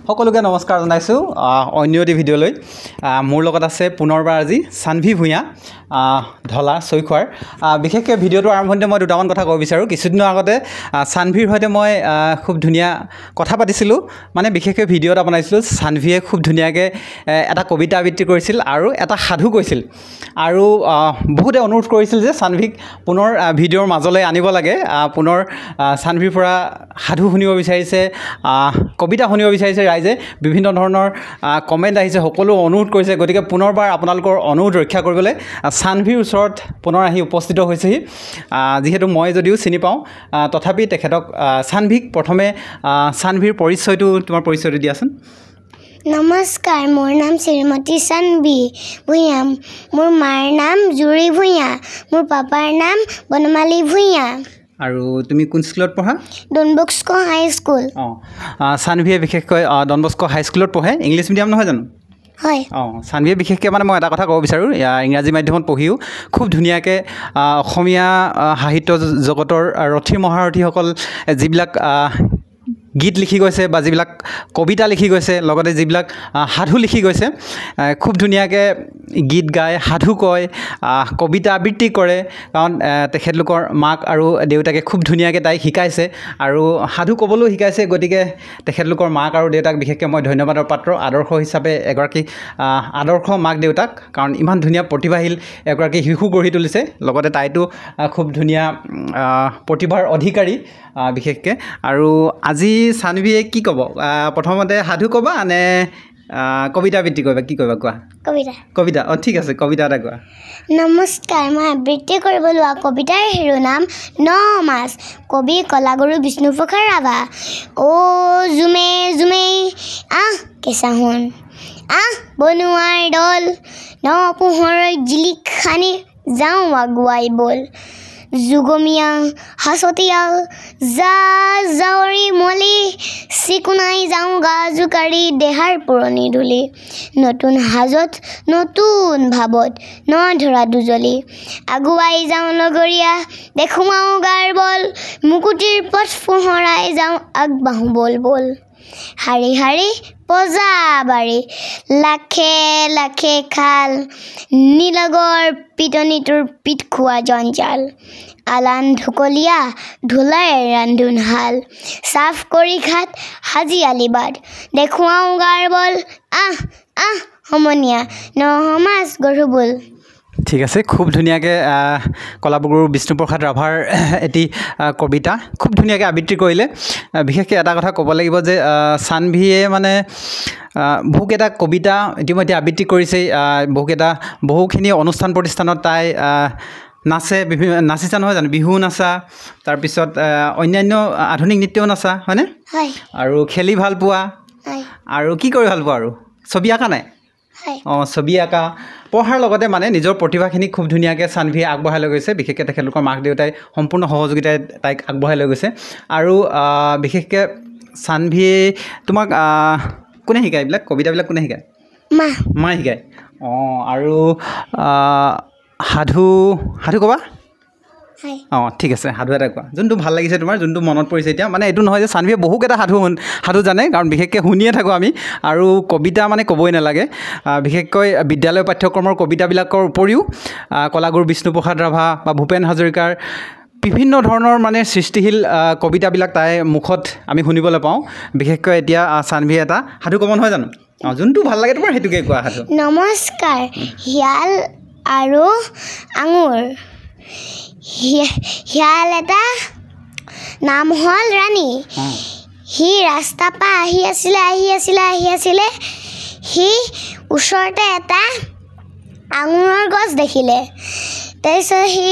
সকলোকে নমস্কাৰ জনাইছোঁ অন্য এটি ভিডিঅ'লৈ মোৰ লগত আছে পুনৰবাৰ আজি সানভি ভূঞা ঢলা চৈখোৱাৰ বিশেষকৈ ভিডিঅ'টো আৰম্ভণিতে মই দুটামান কথা ক'ব বিচাৰোঁ কিছুদিনৰ আগতে সানভিৰ সৈতে মই খুব ধুনীয়া কথা পাতিছিলোঁ মানে বিশেষকৈ ভিডিঅ' এটা বনাইছিলোঁ সানভিয়ে খুব ধুনীয়াকৈ এটা কবিতা আবৃত্তি কৰিছিল আৰু এটা সাধু কৈছিল আৰু বহুতে অনুৰোধ কৰিছিল যে সানভিক পুনৰ ভিডিঅ'ৰ মাজলৈ আনিব লাগে পুনৰ সানভিৰ পৰা সাধু শুনিব বিচাৰিছে কবিতা শুনিব বিচাৰিছে ৰাইজে বিভিন্ন ধৰণৰ কমেণ্ট আহিছে সকলো অনুৰোধ কৰিছে গতিকে পুনৰবাৰ আপোনালোকৰ অনুৰোধ ৰক্ষা কৰিবলৈ সানভিৰ ওচৰত পুনৰ আহি উপস্থিত হৈছেহি যিহেতু মই যদিও চিনি পাওঁ তথাপি তেখেতক সানভিক প্ৰথমে সানভিৰ পৰিচয়টো তোমাৰ পৰিচয়টো দিয়াচোন নমস্কাৰ মোৰ নাম শ্ৰীমতী সানভি ভূঞা মোৰ মাৰ নাম জুৰি ভূঞা মোৰ পাপাৰ নাম বনমালী ভূঞা আৰু তুমি কোন স্কুলত পঢ়া ডন বস্কো হাই স্কুল সানভিয়ে বিশেষকৈ ডন বস্কো হাই স্কুলত পঢ়ে ইংলিছ মিডিয়াম নহয় জানো হয় সানভিয়ে বিশেষকৈ মানে মই এটা কথা ক'ব বিচাৰোঁ ইংৰাজী মাধ্যমত পঢ়িও খুব ধুনীয়াকৈ অসমীয়া সাহিত্য জগতৰ ৰথী মহাৰথীসকল যিবিলাক গীত লিখি গৈছে বা যিবিলাক কবিতা লিখি গৈছে লগতে যিবিলাক সাধু লিখি গৈছে খুব ধুনীয়াকৈ গীত গায় সাধু কয় কবিতা আবৃত্তি কৰে কাৰণ তেখেতলোকৰ মাক আৰু দেউতাকে খুব ধুনীয়াকৈ তাইক শিকাইছে আৰু সাধু ক'বলৈও শিকাইছে গতিকে তেখেতলোকৰ মাক আৰু দেউতাক বিশেষকৈ মই ধন্যবাদৰ পাত্ৰ আদৰ্শ হিচাপে এগৰাকী আদৰ্শ মাক দেউতাক কাৰণ ইমান ধুনীয়া প্ৰতিভাশীল এগৰাকী শিশু গঢ়ি তুলিছে লগতে তাইতো খুব ধুনীয়া প্ৰতিভাৰ অধিকাৰী বিশেষকৈ আৰু আজি সানভিয়ে কি ক'ব প্ৰথমতে সাধু ক'বা নে কবিতা আবৃত্তি কৰিবা কি কৰিবা কোৱা কবিতা ঠিক আছে কবিতা এটা কোৱা নমস্কাৰ মই আবৃত্তি কৰিব লোৱা কবিতাৰ শিৰোনাম ন মাছ কবি কলাগুৰু বিষ্ণুপ্ৰসাদ ৰাভা অ' জুমে জুমে আহ কেঁচা সোণ আহ বনুৱাৰ দল ন পোহৰৰ জিলিক খানি যাওঁ আগুৱাই বল যুগমীয়া হাচতীয়া যা জাৱৰি মলি চিকুনাই যাওঁ গা জোকাৰি দেহাৰ পুৰণি ধূলি নতুন সাজত নতুন ভাৱত ন ধৰা দুজলি আগুৱাই যাওঁ লগৰীয়া দেখুৱাওঁ গাৰ বল মুকুটিৰ পথ পোহৰাই যাওঁ আগবাঢ়ো বল বল শাৰী শাৰী পজা বাৰী লাখে লাখে খাল নীলগৰ পিটনিটোৰ পিঠ খোৱা জঞ্জাল আলান ঢুকলীয়া ঢোলাৰে ৰান্ধোন হাল চাফ কৰি ঘাট সাজি আলিবাদ দেখুৱাওঁ গাৰ বল আহ আহ সমনীয়া নহমাজ গঢ়ো বল ঠিক আছে খুব ধুনীয়াকৈ কলাগুৰু বিষ্ণুপ্ৰসাদ ৰাভাৰ এটি কবিতা খুব ধুনীয়াকৈ আবৃত্তি কৰিলে বিশেষকৈ এটা কথা ক'ব লাগিব যে সানভিয়ে মানে বহুকেইটা কবিতা ইতিমধ্যে আবৃত্তি কৰিছেই বহুখিনি অনুষ্ঠান প্ৰতিষ্ঠানত তাই নাচে নাচিছা নহয় জানো বিহু নাচা তাৰপিছত অন্যান্য আধুনিক নৃত্যও নাচা হয়নে আৰু খেলি ভাল পোৱা আৰু কি কৰি ভাল পোৱা আৰু ছবি আঁকা নাই ছবি আঁকা পঢ়াৰ লগতে মানে নিজৰ প্ৰতিভাখিনি খুব ধুনীয়াকৈ সানভিয়ে আগবঢ়াই লৈ গৈছে বিশেষকৈ তেখেতলোকৰ মাক দেউতাই সম্পূৰ্ণ সহযোগিতাই তাইক আগবঢ়াই লৈ গৈছে আৰু বিশেষকৈ সানভিয়ে তোমাক কোনে শিকায় এইবিলাক কবিতাবিলাক কোনে শিকায় মায়ে শিকায় আৰু সাধু ক'বা ঠিক আছে সাধু এটা কোৱা যোনটো ভাল লাগিছে তোমাৰ যোনটো মনত পৰিছে এতিয়া মানে এইটো নহয় যে সানভিয়ে বহুকেইটা সাধু জানে কাৰণ বিশেষকৈ শুনিয়ে থাকোঁ আমি আৰু কবিতা মানে ক'বই নালাগে বিশেষকৈ বিদ্যালয় পাঠ্যক্ৰমৰ কবিতাবিলাকৰ উপৰিও কলাগুৰু বিষ্ণুপ্ৰসাদ ৰাভা বা ভূপেন হাজৰিকাৰ বিভিন্ন ধৰণৰ মানে সৃষ্টিশীল কবিতাবিলাক তাইৰ মুখত আমি শুনিবলৈ পাওঁ বিশেষকৈ এতিয়া সানভিয়ে এটা সাধু ক'ব নহয় জানো যোনটো ভাল লাগে তোমাৰ সেইটোকে কোৱা সাধু নমস্কাৰ শিয়াল আৰু আঙুৰ শিয়াল এটা নাম হ'ল ৰাণী সি ৰাস্তাৰ পৰা আহি আছিলে সি ওচৰতে এটা আঙুৰৰ গছ দেখিলে তাৰপিছত সি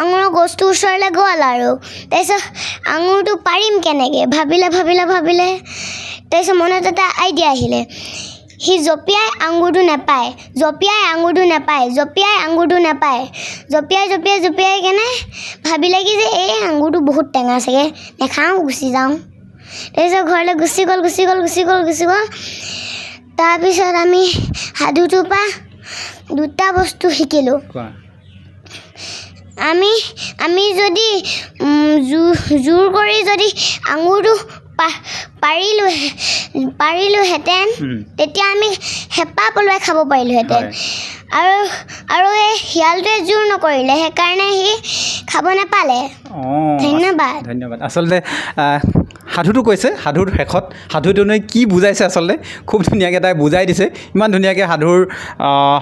আঙুৰৰ গছটোৰ ওচৰলৈ গ'ল আৰু তাৰপিছত আঙুৰটো পাৰিম কেনেকৈ ভাবিলে তাৰপিছত মনত এটা আইডিয়া আহিলে সি জঁপিয়াই আঙুৰটো নাপায় জঁপিয়াই কেনে ভাবিলে কি যে এই আঙুৰটো বহুত টেঙা চাগে নেখাওঁ গুচি যাওঁ তাৰপিছত ঘৰলৈ গুচি গ'ল তাৰপিছত আমি সাধুটোৰ পৰা দুটা বস্তু শিকিলোঁ আমি যদি জোৰ কৰি যদি আঙুৰটো পাৰিলোহেঁতেন তেতিয়া আমি হেঁপা পলুৱাই খাব পাৰিলোহেঁতেন আৰু এই শিয়ালটোৱে জোৰ নকৰিলে সেইকাৰণে সি খাব নাপালে ধন্যবাদ আচলতে সাধুটো কৈছে সাধুৰ শেষত সাধুটোৱে কি বুজাইছে আচলতে খুব ধুনীয়াকৈ তাই বুজাই দিছে ইমান ধুনীয়াকৈ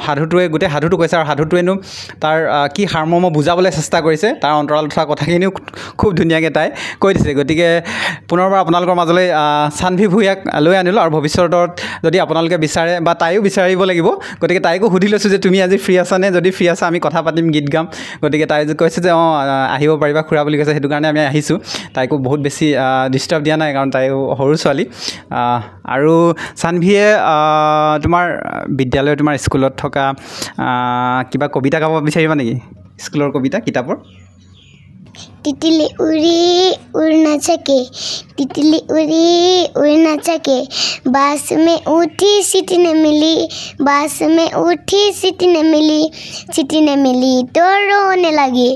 সাধুটোৱে গোটেই সাধুটো কৈছে আৰু সাধুটোৱেনো তাৰ কি সাৰমৰ্ম বুজাবলৈ চেষ্টা কৰিছে তাৰ অন্তৰালত থকা কথাখিনিও খুব ধুনীয়াকৈ তাই কৈ দিছে গতিকে পুনৰবাৰ আপোনালোকৰ মাজলৈ চানভি ভূঞাক লৈ আনিলোঁ আৰু ভৱিষ্যতত যদি আপোনালোকে বিচাৰে বা তাইও বিচাৰিব লাগিব গতিকে তাইকো সুধি লৈছোঁ যে তুমি আজি ফ্ৰী আছানে যদি ফ্ৰী আছা আমি কথা পাতিম গীত গাম গতিকে তাই কৈছে যে আহিব পাৰিবা খুৰা বুলি কৈছে সেইটো কাৰণে আমি আহিছোঁ তাইকো বহুত বেছি ডিষ্টাৰ্ব দিয়া নাই কাৰণ তাইও সৰু ছোৱালী আৰু চানভিয়ে তোমাৰ বিদ্যালয় তোমাৰ স্কুলত থকা কিবা কবিতা গাব বিচাৰিবা নেকি স্কুলৰ কবিতা কিতাপৰ तितली उड़ी उड़ न सके तितली उड़ी उड़ न सके बास में उठी सीटी न मिली बास में उठी सीटी न मिली तो रोने लगी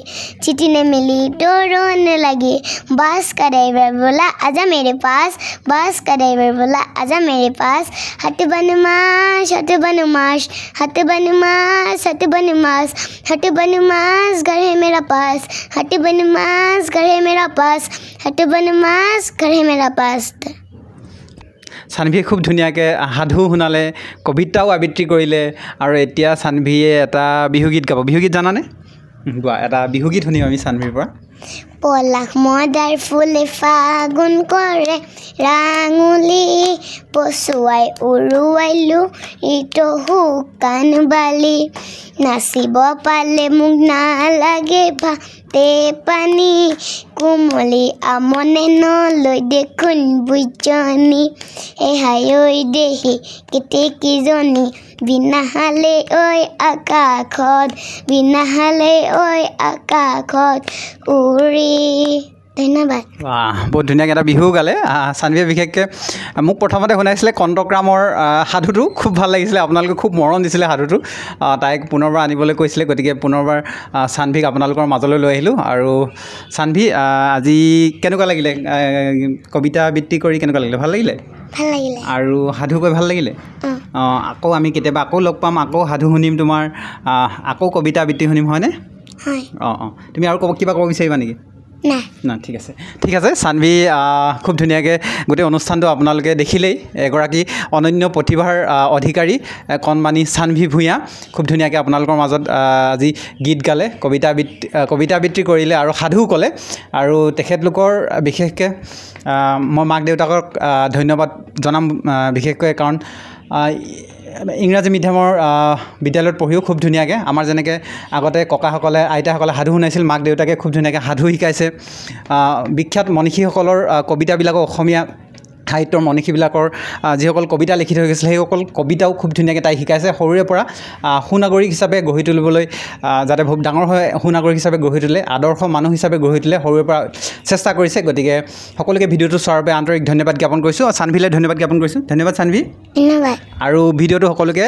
सीटी न मिली तो रोने लगी बास का ड्राइवर बोला आजा मेरे पास बास का ड्राइवर बोला आजा मेरे पास हट बनमाश हट बनमाश हट बनमाश हट बनमाश हट बनमाश घर है मेरा पास हट बनमाश घर है मेरा पास हट बनमाश घर है मेरा पास চানভিয়ে খুব ধুনীয়াকৈ সাধু শুনালে কবিতাও আবৃত্তি কৰিলে আৰু এতিয়া চানভিয়ে এটা বিহুগীত গাব বিহুগীত জানানে গোৱা এটা বিহুগীত শুনিম আমি চানভিৰ পৰা পলাশ মদাৰ ফুলে ফাগুন কৰে ৰাঙুলি পচুৱাই উৰুৱাইলো ইটো শুকান বালি নাচিব পালে মোক নালাগে ভাতে পানী কোমলি আমনে নলৈ দেখোন বুজনি এহাই ঐ দেহি কেতেকীজনী বিনাহালে ঐ আকাশত বিনাহালে ঐ আকাশত উৰি ধন্যবাদ বহুত ধুনীয়াকৈ এটা বিহু গালে চানভিয়ে বিশেষকৈ মোক প্ৰথমতে শুনাইছিলে কণ্টকৰামৰ সাধুটো খুব ভাল লাগিছিলে আপোনালোকে খুব মৰম দিছিলে সাধুটো তাইক পুনৰবাৰ আনিবলৈ কৈছিলে গতিকে পুনৰবাৰ চানভিক আপোনালোকৰ মাজলৈ লৈ আহিলোঁ আৰু চানভি আজি কেনেকুৱা লাগিলে কবিতা আবৃত্তি কৰি কেনেকুৱা লাগিলে ভাল লাগিলে আৰু সাধু কৈ ভাল লাগিলে আকৌ আমি কেতিয়াবা আকৌ লগ পাম আকৌ সাধু শুনিম তোমাৰ আকৌ কবিতা আবৃত্তি শুনিম হয়নে তুমি আৰু কিবা ক'ব বিচাৰিবা নেকি না ঠিক আছে চানভি খুব ধুনীয়াকৈ গোটেই অনুষ্ঠানটো আপোনালোকে দেখিলেই এগৰাকী অনন্য প্ৰতিভাৰ অধিকাৰী কণমানি চানভি ভূঞা খুব ধুনীয়াকৈ আপোনালোকৰ মাজত আজি গীত গালে কবিতা আবৃত্তি কৰিলে আৰু সাধু ক'লে আৰু তেখেতলোকৰ বিশেষকৈ মই মাক দেউতাকক ধন্যবাদ জনাম বিশেষকৈ কাৰণ ইংৰাজী মিডিয়ামৰ বিদ্যালয়ত পঢ়িও খুব ধুনীয়াকৈ আমাৰ যেনেকৈ আগতে ককাসকলে আইতাসকলে সাধু শুনাইছিল মাক দেউতাকে খুব ধুনীয়াকৈ সাধু শিকাইছে বিখ্যাত মনীষীসকলৰ কবিতাবিলাকক অসমীয়া সাহিত্যৰ মনীষীবিলাকৰ যিসকল কবিতা লিখি থৈ গৈছিল সেইসকল কবিতাও খুব ধুনীয়াকৈ তাই শিকাইছে সৰুৰে পৰা সুনাগৰিক হিচাপে গঢ়ি তুলিবলৈ যাতে বহুত ডাঙৰ হৈ সুনাগৰিক হিচাপে গঢ়ি তোলে আদৰ্শ মানুহ হিচাপে গঢ়ি তোলে সৰুৰে পৰা চেষ্টা কৰিছে গতিকে সকলোকে ভিডিঅ'টো চোৱাৰ বাবে আন্তৰিক ধন্যবাদ জ্ঞাপন কৰিছোঁ চানভিলৈ ধন্যবাদ জ্ঞাপন কৰিছোঁ ধন্যবাদ চানভি আৰু ভিডিঅ'টো সকলোকে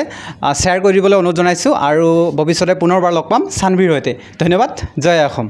শ্বেয়াৰ কৰি দিবলৈ অনুৰোধ জনাইছোঁ আৰু ভৱিষ্যতে পুনৰবাৰ লগ পাম চানভিৰ সৈতে ধন্যবাদ জয় অসম